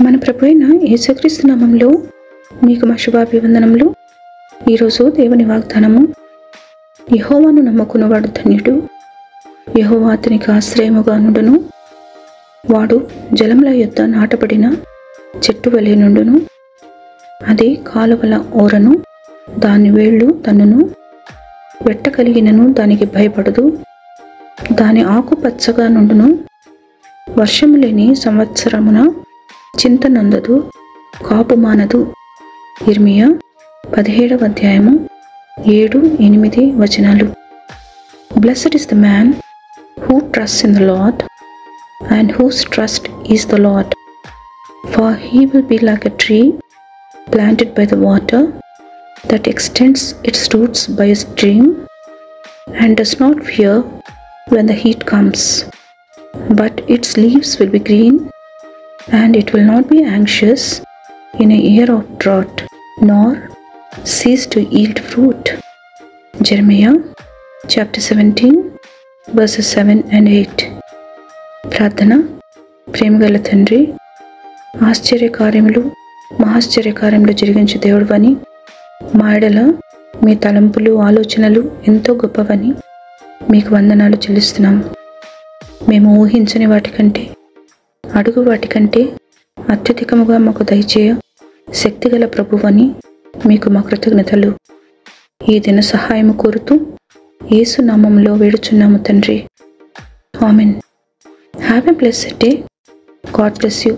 మన ప్రభు అయిన యేసుక్రీస్తు నామములో మీకు మా శుభాభివందనములు. ఈరోజు దేవుని వాగ్దానము, యెహోవాను నమ్ముకున్నవాడు ధన్యుడు, యెహోవా అతనికి ఆశ్రయముగా నుండును. వాడు జలముల యొద్ద నాటబడిన చెట్టు వలె నుండును. అది కాలువల ఓరను దాని వేళ్ళు తన్నును. వెట్ట కలిగినను దానికి భయపడదు. దాని ఆకు పచ్చగా నుండును. వర్షము లేని సంవత్సరమున చింత నందదు, కాపు మానదు. ఇర్మియా 17వ అధ్యాయము 7-8 వచనాలు. Blessed is the man who trusts in the Lord and whose trust is the Lord, for he will be like a tree planted by the water that extends its roots by a stream and does not fear when the heat comes, but its leaves will be green and it will not be anxious in a year of drought, nor cease to yield fruit. Jeremiah chapter 17 verses 7 and 8. ప్రార్థన. ప్రేమగల తండ్రి, ఆశ్చర్యకార్యములు మహాశ్చర్యకార్యములు జరిగించు దేవుడవని, మా ఎడల మీ తలంపులు ఆలోచనలు ఎంతో గొప్పవని మీకు వందనాలు చెల్లిస్తున్నాము. మేము ఊహించని వాటికంటే, అడుగు వాటికంటే అత్యధికముగా మాకు దయచేయ శక్తిగల ప్రభువని మీకు మా కృతజ్ఞతలు. ఈ దిన సహాయము కోరుతూ యేసు నామములో వేడుచున్నాము తండ్రి. Amen. Have a blessed day. God bless you.